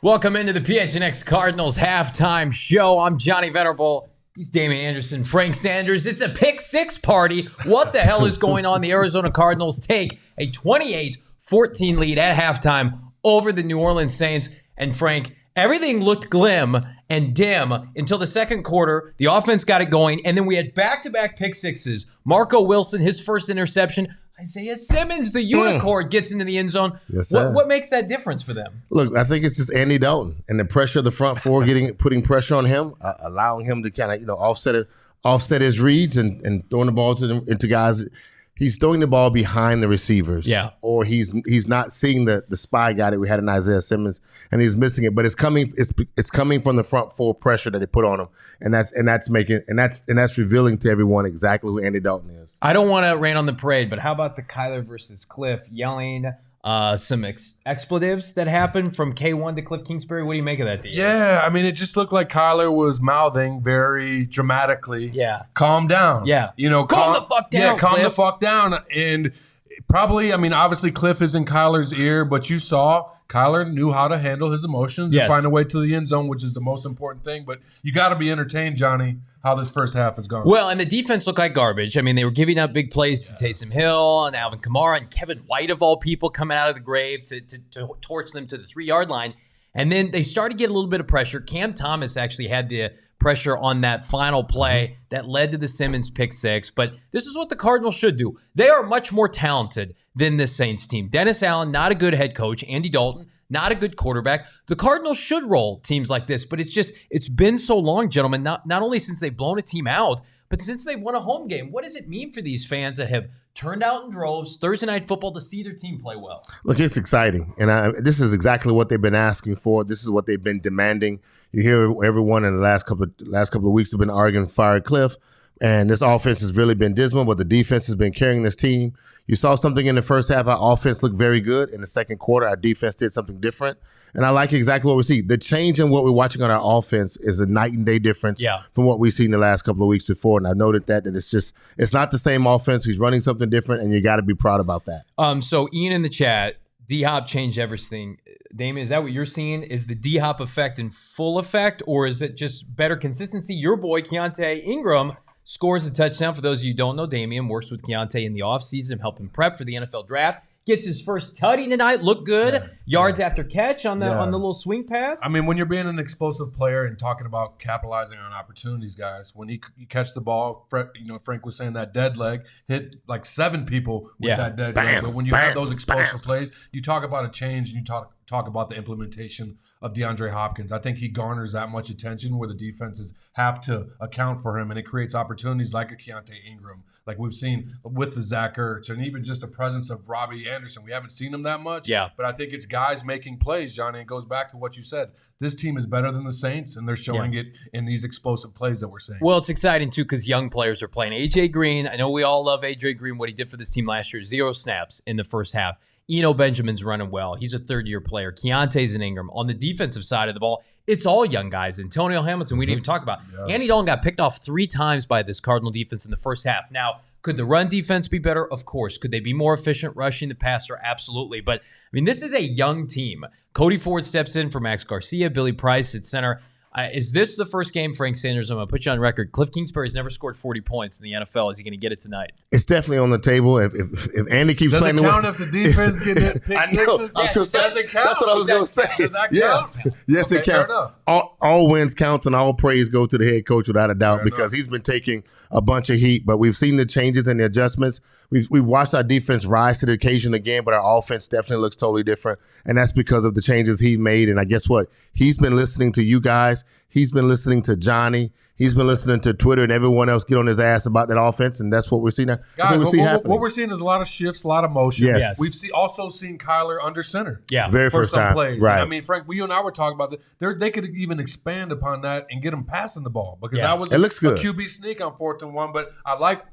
Welcome into the PHNX Cardinals halftime show. I'm Johnny Venerable. He's Damien Anderson, Frank Sanders. It's a pick six party. What the hell is going on? The Arizona Cardinals take a 28-14 lead at halftime over the New Orleans Saints. And Frank, everything looked glim and dim until the second quarter. The offense got it going, and then we had back-to-back pick sixes. Marco Wilson, his first interception. Isaiah Simmons, the unicorn, gets into the end zone. Yes, sir. What makes that difference for them? Look, I think it's just Andy Dalton and the pressure of the front four, putting pressure on him, allowing him to kind of offset his reads and throwing the ball into guys. He's throwing the ball behind the receivers, or he's not seeing the spy guy that we had in Isaiah Simmons, and he's missing it. But it's coming from the front four pressure that they put on him, and that's revealing to everyone exactly who Andy Dalton is. I don't want to rain on the parade, but how about the Kyler versus Kliff yelling some expletives that happened from K1 to Kliff Kingsbury? What do you make of that, Damien? Yeah, I mean, it just looked like Kyler was mouthing very dramatically. Yeah. Calm down. Yeah. Calm the fuck down, Yeah, calm Kliff. the fuck down. And probably, I mean, obviously Kliff is in Kyler's ear, but you saw Kyler knew how to handle his emotions and find a way to the end zone, which is the most important thing. But you got to be entertained, Johnny, how this first half has gone. Well, and the defense looked like garbage. I mean, they were giving up big plays to Taysom Hill and Alvin Kamara and Kevin White, of all people, coming out of the grave to torch them to the 3-yard line. And then they started to get a little bit of pressure. Cam Thomas actually had the pressure on that final play that led to the Simmons pick six. But this is what the Cardinals should do. They are much more talented than this Saints team. Dennis Allen, not a good head coach. Andy Dalton, not a good quarterback. The Cardinals should roll teams like this, but it's been so long, gentlemen, not only since they've blown a team out, but since they've won a home game. What does it mean for these fans that have turned out in droves Thursday Night Football to see their team play well? Look, it's exciting, and this is exactly what they've been asking for. This is what they've been demanding. You hear everyone in the last couple of weeks have been arguing fire Kliff, and this offense has really been dismal, but the defense has been carrying this team. You saw something in the first half. Our offense looked very good. In the second quarter, our defense did something different. And I like exactly what we see. The change in what we're watching on our offense is a night and day difference from what we've seen the last couple of weeks before. And I noted that it's not the same offense. He's running something different, and you got to be proud about that. So Ian in the chat, D-Hop changed everything. Damien, is that what you're seeing? Is the D-Hop effect in full effect, or is it just better consistency? Your boy, Keontae Ingram, scores a touchdown. For those of you who don't know, Damien works with Keontae in the offseason, helping prep for the NFL draft. Gets his first tutty tonight. Look good. Yards after catch on the little swing pass. I mean, when you're being an explosive player and talking about capitalizing on opportunities, guys, when you catch the ball, Frank was saying that dead leg hit like 7 people with that dead leg. But when you have those explosive plays, you talk about a change and you talk about the implementation of DeAndre Hopkins. I think he garners that much attention where the defenses have to account for him, and it creates opportunities like a Keontae Ingram, like we've seen with the Zach Ertz, and even just the presence of Robbie Anderson. We haven't seen him that much, but I think it's guys making plays, Johnny. It goes back to what you said. This team is better than the Saints, and they're showing it in these explosive plays that we're seeing. Well, it's exciting, too, because young players are playing. A.J. Green, I know we all love A.J. Green, what he did for this team last year, 0 snaps in the first half. Eno Benjamin's running well. He's a third-year player. Keontae's and Ingram. On the defensive side of the ball, it's all young guys. Antonio Hamilton, we didn't even talk about. Andy Dalton got picked off 3 times by this Cardinal defense in the first half. Now, could the run defense be better? Of course. Could they be more efficient rushing the passer? Absolutely. But, I mean, this is a young team. Cody Ford steps in for Max Garcia. Billy Price at center. Is this the first game, Frank Sanders? I'm going to put you on record. Kliff Kingsbury's never scored 40 points in the NFL. Is he going to get it tonight? It's definitely on the table. If Andy keeps playing the way. Does it count if the defense get hit pick sixes? Does it count? That's what I was going to say. Does that count? Yes, it counts. All wins count, and all praise go to the head coach without a doubt, because he's been taking a bunch of heat. But we've seen the changes and the adjustments. We've watched our defense rise to the occasion again, but our offense definitely looks totally different, and that's because of the changes he made. And I guess what? He's been listening to you guys. He's been listening to Johnny. He's been listening to Twitter and everyone else get on his ass about that offense, and that's what we're seeing now. Guys, what we're seeing is a lot of shifts, a lot of motion. Yes. We've also seen Kyler under center. Very first time. Plays. Right. And I mean, Frank, you and I were talking about that. They could even expand upon that and get him passing the ball, because that was it looks good. A QB sneak on 4th and 1. But I like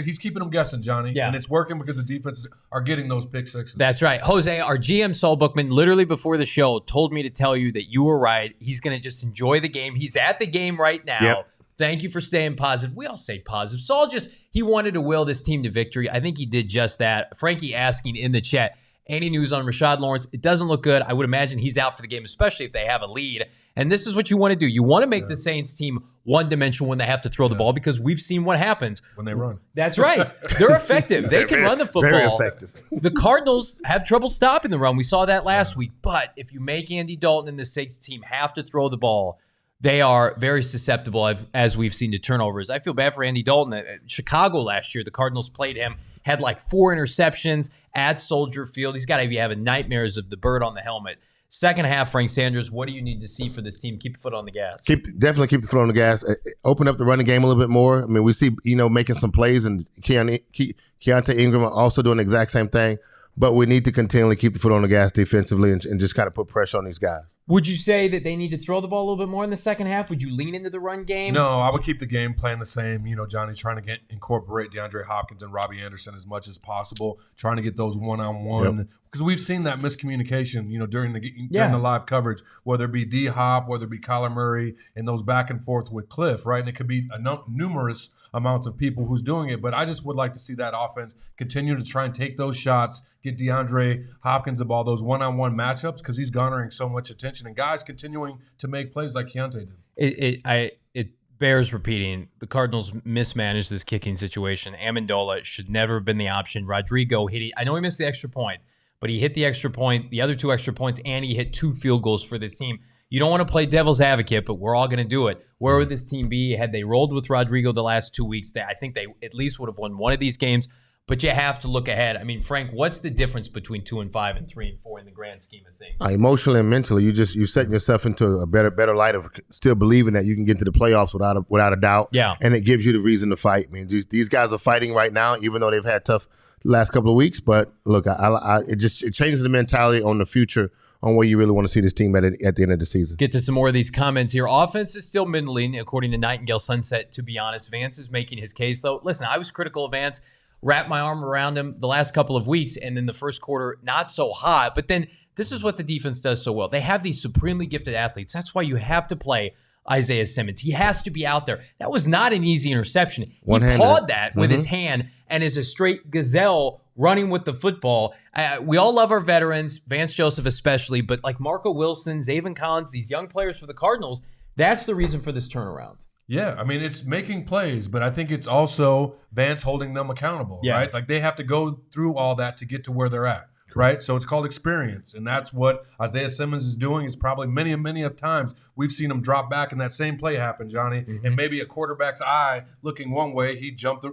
he's keeping them guessing, Johnny. And it's working because the defenses are getting those pick sixes. That's right. Jose, our GM, Saul Bookman, literally before the show told me to tell you that you were right. He's going to just enjoy the game. He's at the game right now. Yep. Thank you for staying positive. We all stay positive. Saul he wanted to will this team to victory. I think he did just that. Frankie asking in the chat, Any news on Rashad Lawrence? It doesn't look good. I would imagine he's out for the game, especially if they have a lead. And this is what you want to do. You want to make the Saints team one-dimensional when they have to throw the ball, because we've seen what happens when they run. That's right. They're effective. They can run the football. Very effective. The Cardinals have trouble stopping the run. We saw that last week. But if you make Andy Dalton and the Saints team have to throw the ball, they are very susceptible, as we've seen, to turnovers. I feel bad for Andy Dalton. At Chicago last year, the Cardinals played him, had like 4 interceptions at Soldier Field. He's got to be having nightmares of the bird on the helmet. Second half, Frank Sanders, what do you need to see for this team? Keep the foot on the gas. Definitely keep the foot on the gas. Open up the running game a little bit more. I mean, we see making some plays, and Keontae Ingram also doing the exact same thing. But we need to continually keep the foot on the gas defensively and just kind of put pressure on these guys. Would you say that they need to throw the ball a little bit more in the second half? Would you lean into the run game? No, I would keep the game plan the same. Johnny trying to incorporate DeAndre Hopkins and Robbie Anderson as much as possible, trying to get those one-on-one. Because we've seen that miscommunication, during the live coverage, whether it be D-Hop, whether it be Kyler Murray, and those back and forths with Kliff, right? And it could be numerous amounts of people who's doing it. But I just would like to see that offense continue to try and take those shots, get DeAndre Hopkins the ball, those one-on-one matchups, because he's garnering so much attention. And guys continuing to make plays like Keontae did. It bears repeating. The Cardinals mismanaged this kicking situation. Amendola should never have been the option. Rodrigo I know he missed the extra point, but he hit the extra point, the other 2 extra points, and he hit 2 field goals for this team. You don't want to play devil's advocate, but we're all going to do it. Where would this team be had they rolled with Rodrigo the last 2 weeks? I think they at least would have won one of these games. But you have to look ahead. I mean, Frank, what's the difference between 2-5 and 3-4 in the grand scheme of things? Emotionally and mentally, you setting yourself into a better light of still believing that you can get to the playoffs without a doubt. Yeah, and it gives you the reason to fight. I mean, these guys are fighting right now, even though they've had tough last couple of weeks. But look, it changes the mentality on the future, on where you really want to see this team at the end of the season. Get to some more of these comments here. Offense is still middling, according to Nightingale Sunset, to be honest. Vance is making his case, though. Listen, I was critical of Vance, wrapped my arm around him the last couple of weeks, and then the first quarter, not so hot. But then this is what the defense does so well. They have these supremely gifted athletes. That's why you have to play Isaiah Simmons. He has to be out there. That was not an easy interception. He pawed that with his hand and is a straight gazelle running with the football. We all love our veterans, Vance Joseph especially, but like Marco Wilson, Zaven Collins, these young players for the Cardinals, that's the reason for this turnaround. Yeah, I mean, it's making plays, but I think it's also Vance holding them accountable, right? Like they have to go through all that to get to where they're at, right? So it's called experience, and that's what Isaiah Simmons is doing. Is probably many of times we've seen him drop back and that same play happen, Johnny, and maybe a quarterback's eye looking one way, he jump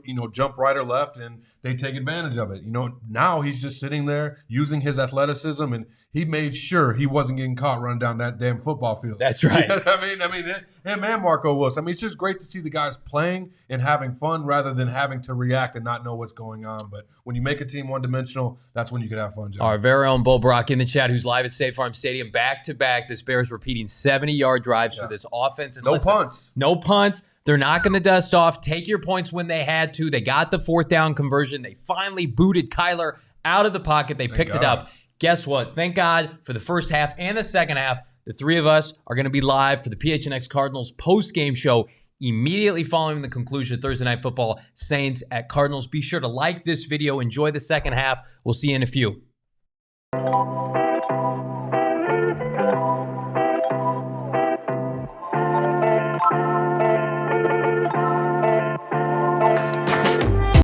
right or left, and they take advantage of it. Now he's just sitting there using his athleticism, and he made sure he wasn't getting caught running down that damn football field. That's right. You know what I mean, him and Marco Wilson. I mean, it's just great to see the guys playing and having fun rather than having to react and not know what's going on. But when you make a team one-dimensional, that's when you can have fun, John. Our very own Bull Brock in the chat, who's live at State Farm Stadium, back-to-back. This Bears repeating 70-yard drives for this offense. And punts. No punts. They're knocking the dust off. Take your points when they had to. They got the 4th down conversion. They finally booted Kyler out of the pocket. They picked it up. Guess what? Thank God for the first half and the second half. The 3 of us are going to be live for the PHNX Cardinals post-game show immediately following the conclusion of Thursday Night Football, Saints at Cardinals. Be sure to like this video. Enjoy the second half. We'll see you in a few.